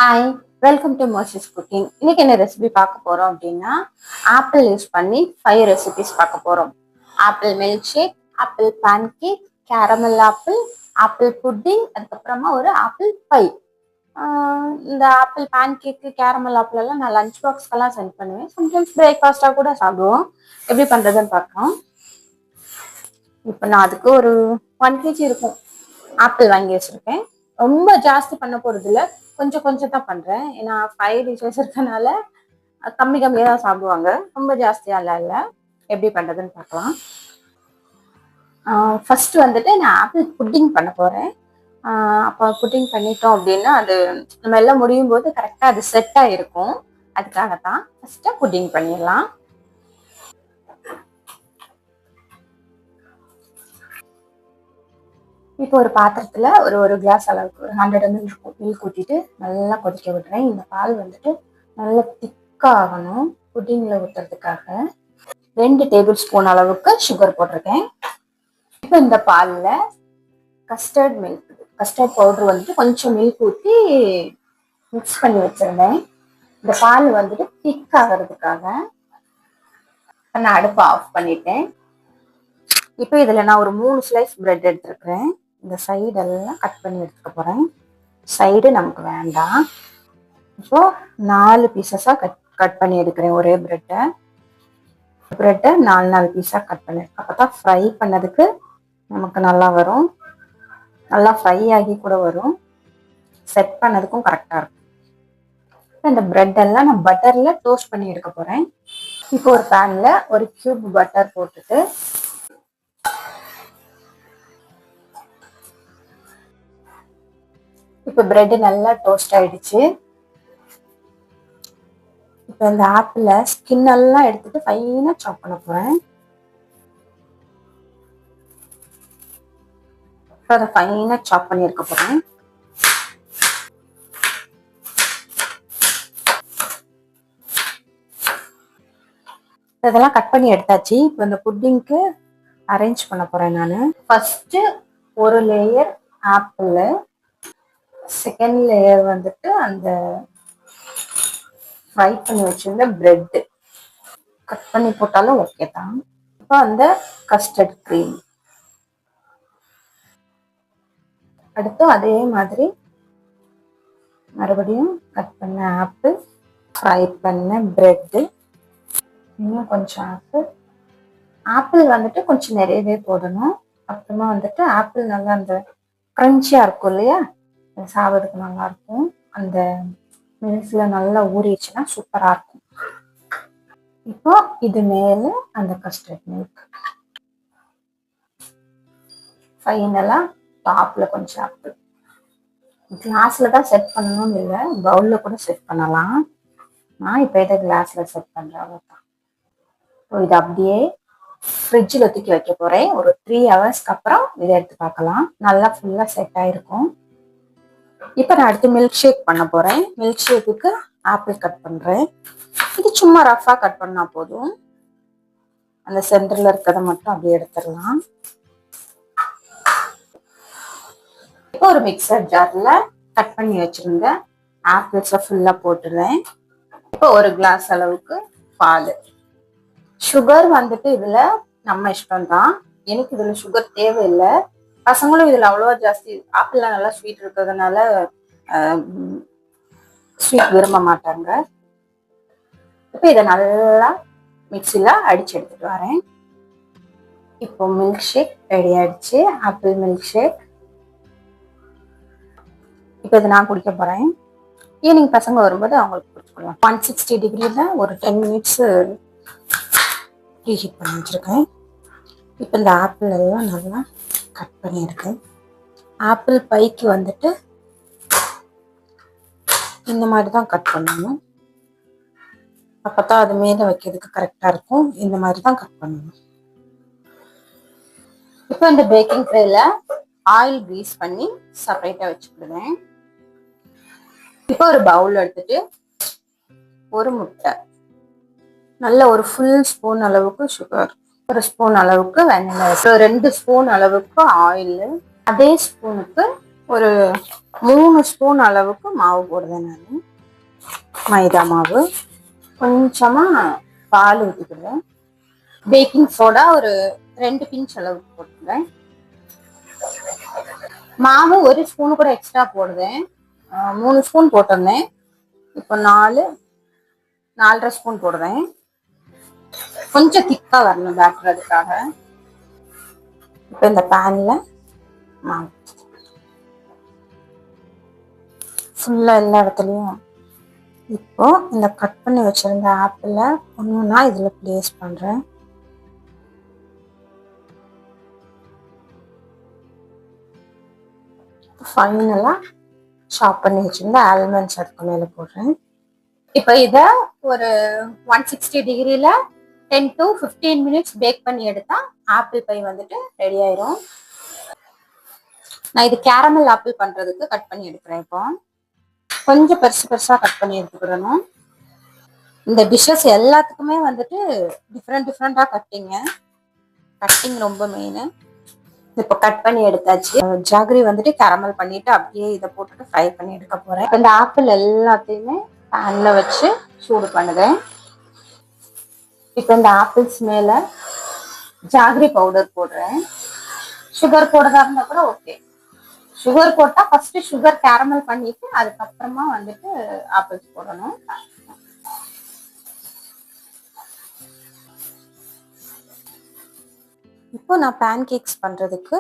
Hi, welcome to மோசிஸ் cooking. இன்னைக்கு என்ன ரெசிபி பார்க்க போறோம் அப்படின்னா, ஆப்பிள் யூஸ் பண்ணி 5 ரெசிபிஸ் பார்க்க போறோம். Apple milk shake, apple pancake, caramel apple, apple pudding, அதுக்கப்புறமா ஒரு ஆப்பிள் பை. இந்த ஆப்பிள் பேன்கேக்கு, கேரமல் ஆப்பிள் எல்லாம் நான் லஞ்ச் பாக்ஸ்க்கெல்லாம் சென்ட் பண்ணுவேன். சம்டைம்ஸ் பிரேக்ஃபாஸ்டாக கூட சாப்பிடுவோம். எப்படி பண்றதுன்னு பார்க்கலாம். இப்போ நான் அதுக்கு ஒரு 1 kg இருக்கும் ஆப்பிள் வாங்கி வச்சிருக்கேன். ரொம்ப ஜாஸ்தி பண்ண போறது இல்லை, கொஞ்சம் கொஞ்சம் தான் பண்றேன். ஏன்னா 5 டிஷஸ் இருக்கனால கம்மி கம்மியா தான் சாப்பிடுவாங்க. ரொம்ப ஜாஸ்தியா இல்லை. எப்படி பண்றதுன்னு பார்க்கலாம். ஃபர்ஸ்ட் வந்துட்டு நான் ஆப்பிள் புட்டிங் பண்ண போறேன். அப்போ புட்டிங் பண்ணிட்டோம் அப்படின்னா அது நம்ம எல்லாம் முடியும் போது கரெக்டாக அது செட்டாக இருக்கும். அதுக்காகத்தான் ஃபர்ஸ்ட் புட்டிங் பண்ணிடலாம். இப்போ ஒரு பாத்திரத்துல ஒரு கிளாஸ் அளவுக்கு ஒரு 100 ml மில்க் ஊற்றிட்டு நல்லா கொதிக்க விடுறேன். இந்த பால் வந்துட்டு நல்லா திக்காகணும். புட்டிங்ல ஊற்றுறதுக்காக 2 டேபிள் ஸ்பூன் அளவுக்கு சுகர் போட்டிருக்கேன். இப்போ இந்த பால்ல கஸ்டர்ட் பவுடர் வந்துட்டு கொஞ்சம் மில்க் ஊற்றி மிக்ஸ் பண்ணி வச்சிருந்தேன். இந்த பால் வந்துட்டு திக் ஆகிறதுக்காக நான் அடுப்பை ஆஃப் பண்ணிட்டேன். இப்போ இதுல நான் ஒரு 3 ஸ்லைஸ் பிரெட் எடுத்துருக்கிறேன். இந்த சைடெல்லாம் கட் பண்ணி எடுத்துக்க போறேன். சைடு நமக்கு வேண்டாம். இப்போ 4 பீசஸா கட் பண்ணி எடுக்கிறேன். ஒரே பிரெட்டை 4 பீஸா கட் பண்ணி, அப்பதான் ஃப்ரை பண்ணதுக்கு நமக்கு நல்லா வரும். நல்லா ஃப்ரை ஆகி கூட வரும். செட் பண்ணதுக்கும் கரெக்டா இருக்கும். இந்த பிரெட் எல்லாம் நான் பட்டர்ல டோஸ்ட் பண்ணி எடுக்க போறேன். இப்போ ஒரு பேன்ல ஒரு கியூப் பட்டர் போட்டுட்டு இப்போ பிரெட் நல்லா டோஸ்ட் ஆயிடுச்சு. இப்போ இந்த ஆப்பிள ஸ்கின் எல்லாம் எடுத்துட்டு ஃபைனா சாப் பண்ண போறேன். அதை ஃபைனா சாப் பண்ணி எடுக்க போறேன். இதெல்லாம் கட் பண்ணி எடுத்தாச்சு. இப்போ இந்த புட்டிங்க்கு அரேஞ்ச் பண்ண போறேன். நான் ஃபர்ஸ்ட் ஒரு லேயர் ஆப்பிள், செகண்ட் லேயர் வந்துட்டு அந்த ஃப்ரை பண்ணி வச்சிருந்த பிரெட் கட் பண்ணி போட்டாலும் ஓகே தான். இப்போ அந்த கஸ்டர்ட் கிரீம், அடுத்து அதே மாதிரி மறுபடியும் கட் பண்ண ஆப்பிள், ஃப்ரை பண்ண பிரெட், இன்னும் கொஞ்சம் ஆப்பிள் வந்துட்டு கொஞ்சம் நிறையவே போடணும். அப்புறமா வந்துட்டு ஆப்பிள் நல்லா அந்த கிரன்ச்சியா இருக்கும் இல்லையா, சாப்பிட்றதுக்கு நல்லா இருக்கும். அந்த மில்க்ல நல்லா ஊறிடுச்சுன்னா சூப்பரா இருக்கும். இப்போ இது மேல அந்த கஸ்டர்ட் மில்க், ஃபைனலா டாப்ல கொஞ்சம் ஆப்பிள். கிளாஸ்ல தான் செட் பண்ணணும்னு இல்லை, பவுல்ல கூட செட் பண்ணலாம். நான் இப்போ இதை கிளாஸ்ல செட் பண்றேன். அவ்வளோதான். இது அப்படியே ஃப்ரிட்ஜில் தூக்கி வைக்க போறேன். ஒரு 3 ஹவர்ஸ்க்கு அப்புறம் இதை எடுத்து பார்க்கலாம். நல்லா ஃபுல்லா செட் ஆயிருக்கும். இப்போ நான் அடுத்து மில்க் ஷேக் பண்ண போறேன். மில்க் ஷேக்குக்கு ஆப்பிள் கட் பண்றேன். இது சும்மா ரஃபா கட் பண்ணா போதும். அந்த சென்டர்ல இருக்கிறத மட்டும் அப்படியே எடுத்துடலாம். இப்போ ஒரு மிக்சர் ஜார்ல கட் பண்ணி வச்சிருந்த ஆப்பிள்ஸை ஃபுல்லா போட்டுறேன். இப்போ ஒரு கிளாஸ் அளவுக்கு பால். சுகர் வந்துட்டு இதுல நம்ம இஷ்டம் தான். எனக்கு இதுல சுகர் தேவையில்லை. பசங்களும் இதுல அவ்வளவா ஜாஸ்தி, ஆப்பிள்ல நல்லா ஸ்வீட் இருக்கிறதுனால ஸ்வீட் விரும்ப மாட்டாங்க. இப்போ இதை நல்லா மிக்சில அடிச்சு எடுத்துட்டு வரேன். இப்போ மில்க் ஷேக் ரெடி ஆயிடுச்சு, ஆப்பிள் மில்க் ஷேக். இப்போ இதை நான் குடிக்க போறேன். ஈவினிங் பசங்க வரும்போது அவங்களுக்கு குடிச்சுக்கலாம். 160 டிகிரில ஒரு 10 மினிட்ஸ் ப்ரீஹீட் பண்ணி வச்சிருக்கேன். இப்போ இந்த ஆப்பிள் எல்லாம் நல்லா கட் பண்ணியிருக்கேன். ஆப்பிள் பைக்கு வந்துட்டு இந்த மாதிரி தான் கட் பண்ணணும். அப்பதான் அது மேல வைக்கிறதுக்கு கரெக்டா இருக்கும். இந்த மாதிரி தான் கட் பண்ணணும். இப்போ இந்த பேக்கிங் ட்ரேல ஆயில் கிரீஸ் பண்ணி செப்பரேட்டா வச்சுக்கிடுவேன். இப்போ ஒரு பவுல் எடுத்துட்டு ஒரு முட்டை, நல்ல ஒரு ஃபுல் ஸ்பூன் அளவுக்கு சுகர், ஒரு ஸ்பூன் அளவுக்கு வெண்ணிலா, 2 ஸ்பூன் அளவுக்கு ஆயில், அதே ஸ்பூனுக்கு ஒரு 3 ஸ்பூன் அளவுக்கு மாவு போடுவேன் நான். மைதா மாவு. கொஞ்சமா பால் ஊற்றிக்கிறேன். பேக்கிங் சோடா ஒரு 2 பிஞ்ச் அளவுக்கு போட்டுக்கிறேன். மாவு 1 ஸ்பூன் கூட எக்ஸ்ட்ரா போடுவேன். 3 ஸ்பூன் போட்டிருந்தேன். இப்போ 4.5 ஸ்பூன் போடுவேன். கொஞ்சம் திக்கா வரணும் பேட்டர், அதுக்காக. இப்போ இந்த பேன்ல மாவு ஃபுல்லா எல்லா இடத்துலையும். இப்போ இந்த கட் பண்ணி வச்சிருந்த ஆப்பிள ஒன்றுனா இதில் பிளேஸ் பண்ணுறேன். ஃபைனலாக சாப் பண்ணி வச்சிருந்த ஆல்மண்ட்ஸ் அதுக்கு மேலே போடுறேன். இப்போ இதை ஒரு 160 டிகிரியில் 10 to 15 மினிட்ஸ் பேக் பண்ணி எடுத்தா ஆப்பிள் பை வந்துட்டு ரெடி ஆயிரும். நான் இது கேரமல் ஆப்பிள் பண்றதுக்கு கட் பண்ணி எடுக்கிறேன். இப்போ கொஞ்சம் பெருசு பெருசா கட் பண்ணி எடுத்துக்கிடணும். இந்த டிஷ்ஷஸ் எல்லாத்துக்குமே வந்துட்டு டிஃப்ரெண்டா கட்டிங் ரொம்ப மெயின். இப்போ கட் பண்ணி எடுத்தாச்சு. ஜாகரி வந்துட்டு கேரமல் பண்ணிட்டு அப்படியே இதை போட்டுட்டு ஃப்ரை பண்ணி எடுக்க போறேன். இந்த ஆப்பிள் எல்லாத்தையுமே பேன்ல வச்சு சூடு பண்ணுவேன். இப்போ இந்த ஆப்பிள்ஸ் மேல ஜாகரி பவுடர் போடுறேன். சுகர் போடுறதா இருந்தா கூட ஓகே. சுகர் போட்டா ஃபர்ஸ்ட் சுகர் கேரமல் பண்ணிட்டு அதுக்கப்புறமா வந்துட்டு ஆப்பிள்ஸ் போடணும். இப்போ நான் பேன் கேக்ஸ் பண்றதுக்கு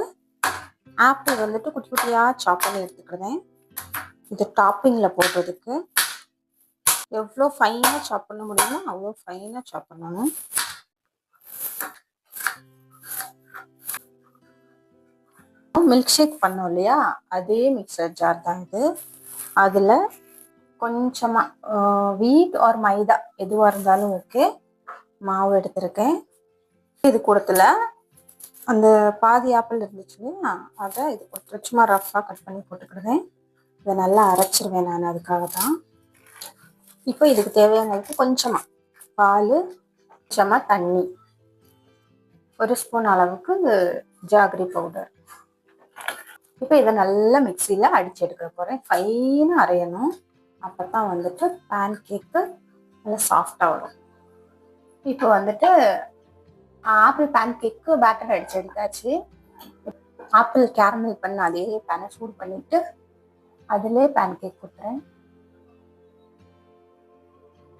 ஆப்பிள் வந்துட்டு குட்டி குட்டியா சாப் பண்ணி எடுத்துக்கிறேன். இது டாப்பிங்ல போடுறதுக்கு எவ்வளோ ஃபைனா சாப் பண்ண முடியுமோ அவ்வளோ ஃபைனா சாப் பண்ணணும். மில்க் ஷேக் பண்ணோம் இல்லையா, அதே மிக்சர் ஜார் தான் இது. அதில் கொஞ்சமா வீட் ஆர் மைதா எதுவாக இருந்தாலும் ஓகே மாவு எடுத்திருக்கேன். இது கூடத்துல அந்த பாதி ஆப்பிள் இருந்துச்சு இல்லையா, அதை இது கொடுத்து சும்மா ரஃப்பாக கட் பண்ணி போட்டுக்கிடுவேன். இதை நல்லா அரைச்சிருவேன் நான், அதுக்காக தான். இப்போ இதுக்கு தேவையானதுக்கு கொஞ்சமா பால், கொஞ்சமா தண்ணி, 1 ஸ்பூன் அளவுக்கு ஜாகரி பவுடர். இப்போ இதை நல்லா மிக்சியில் அடிச்சு எடுக்க போகிறேன். ஃபைனாக அரையணும், அப்போ தான் வந்துட்டு பேன் கேக்கு நல்லா சாஃப்டாக வரும். இப்போ வந்துட்டு ஆப்பிள் பேன் கேக்கு பேட்டர் அடிச்சு எடுத்தாச்சு. ஆப்பிள் கேரமல் பண்ண அதே பேனை சூடு பண்ணிட்டு அதிலே பேன் கேக் கொடுத்துறேன்.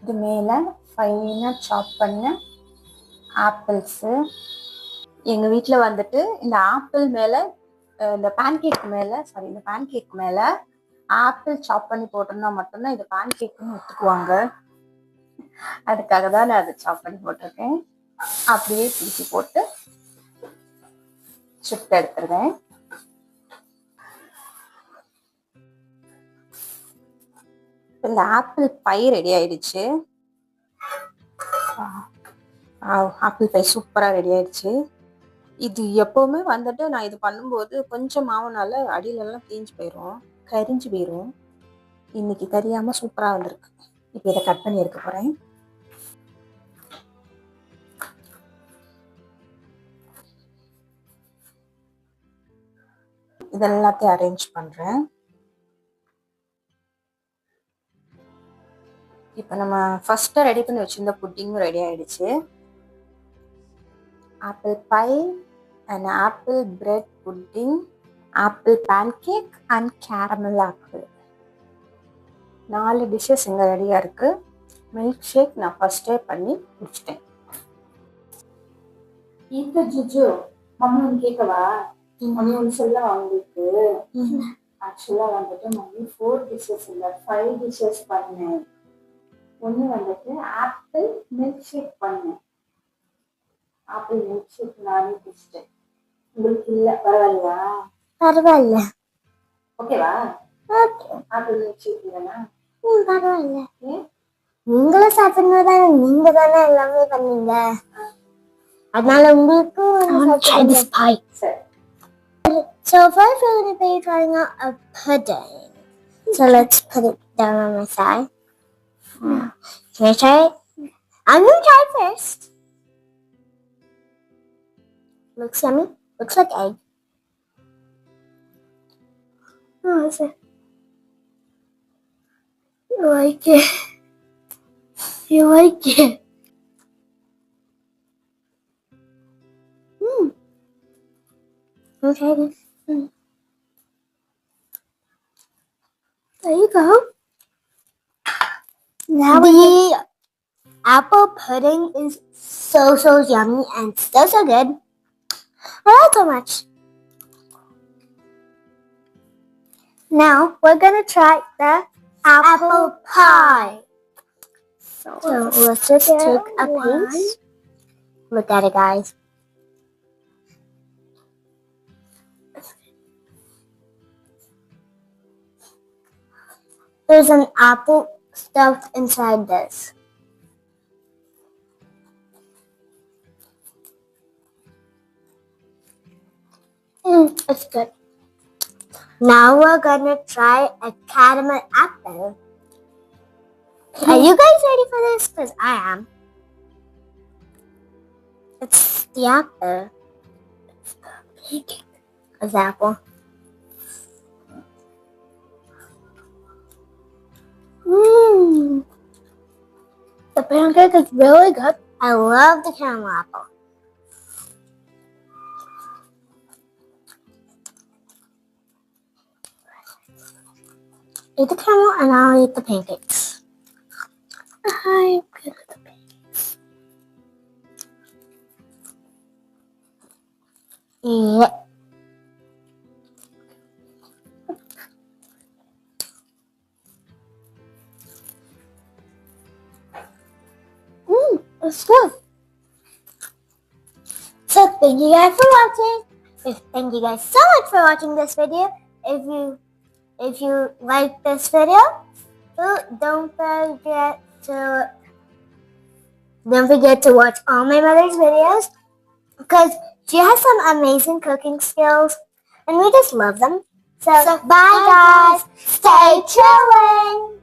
இது மேலே ஃபைனாக சாப் பண்ண ஆப்பிள்ஸு. எங்கள் வீட்டில் வந்துட்டு இந்த ஆப்பிள் மேலே இந்த பேன் கேக் மேலே ஆப்பிள் சாப் பண்ணி போட்டிருந்தா மட்டும்தான் இது பேன் கேக்குன்னு ஒத்துக்குவாங்க. அதுக்காக தான் நான் அதை சாப் பண்ணி போட்டிருக்கேன். அப்படியே தூக்கி போட்டு சுட்டு எடுத்துருவேன். இந்த ஆப்பிள் பை ரெடி ஆயிடுச்சு. ஆப்பிள் பை சூப்பரா ரெடி ஆயிடுச்சு. இது எப்பவுமே வந்துட்டு நான் இது பண்ணும்போது கொஞ்சம் மாவுனால அடியிலெல்லாம் தீஞ்சு போயிடும், கரிஞ்சு போயிடும். இன்னைக்கு கரியாம சூப்பரா வந்திருக்கு. இப்போ இதை கட் பண்ணி எடுக்க போறேன். இதெல்லாத்தையும் அரேஞ்ச் பண்றேன். இப்போ நம்ம ஃபர்ஸ்ட் ரெடி பண்ணி வச்சிருந்த புட்டிங்கும் ரெடி ஆயிடுச்சு. Apple pie and apple bread pudding, apple pancake and caramel apple, 4 dishes இங்கே ரெடியாக இருக்கு. மில்க் ஷேக் நான் ஃபர்ஸ்டே பண்ணி முடிச்சிட்டேன். இப்போ ஜிஜு மம்மி ஒன்று கேட்கவா? மம்மி ஒன்று சொல்ல அவங்களுக்கு. ஆக்சுவலாக வந்துட்டு மம்மி 4 டிஷ்ஷஸ் இல்லை 5 டிஷ்ஷஸ் பண்ணேன். ஒன்று வந்துட்டு ஆப்பிள் மில்க் ஷேக் பண்ணேன். ஆப்பிள் மில்க் ஷேக் நானே குடிச்சிட்டேன். உங்களுக்கு இல்லை, பரவாயில்லையா? பரவாயில்ல, ஓகேவா? ஓகே. ஆப்பிள் மில்க் ஷேக் இல்லைன்னா பரவாயில்ல. நீங்களும் சாப்பிடுங்க, நீங்க தானே எல்லாமே பண்ணீங்க, அதனால உங்களுக்கும். So first we're going to be trying out a pudding. So let's put it down on my side. Can I try it? I'm going to try it first. Looks yummy. Looks like egg. Oh, is it? You like it. You like it. Okay. There you go. Now the apple pudding is so yummy and so good. I like so much. Now we're gonna try the apple pie. So let's just take a piece. Look at it, guys. There's an apple stuffed inside this. It's good. Now we're gonna try a caramel apple. Are you guys ready for this? Because I am. It's the apple. It's the pancake of the apple. The pancake is really good. I love the caramel apple. Eat the caramel and I'll eat the pancakes. I'm good at the pancakes. Yeah. It's good. So thank you guys for watching. Thank you guys so much for watching this video. If you like this video, don't forget to watch all my mother's videos because she has some amazing cooking skills and we just love them. So bye guys. Stay chilling.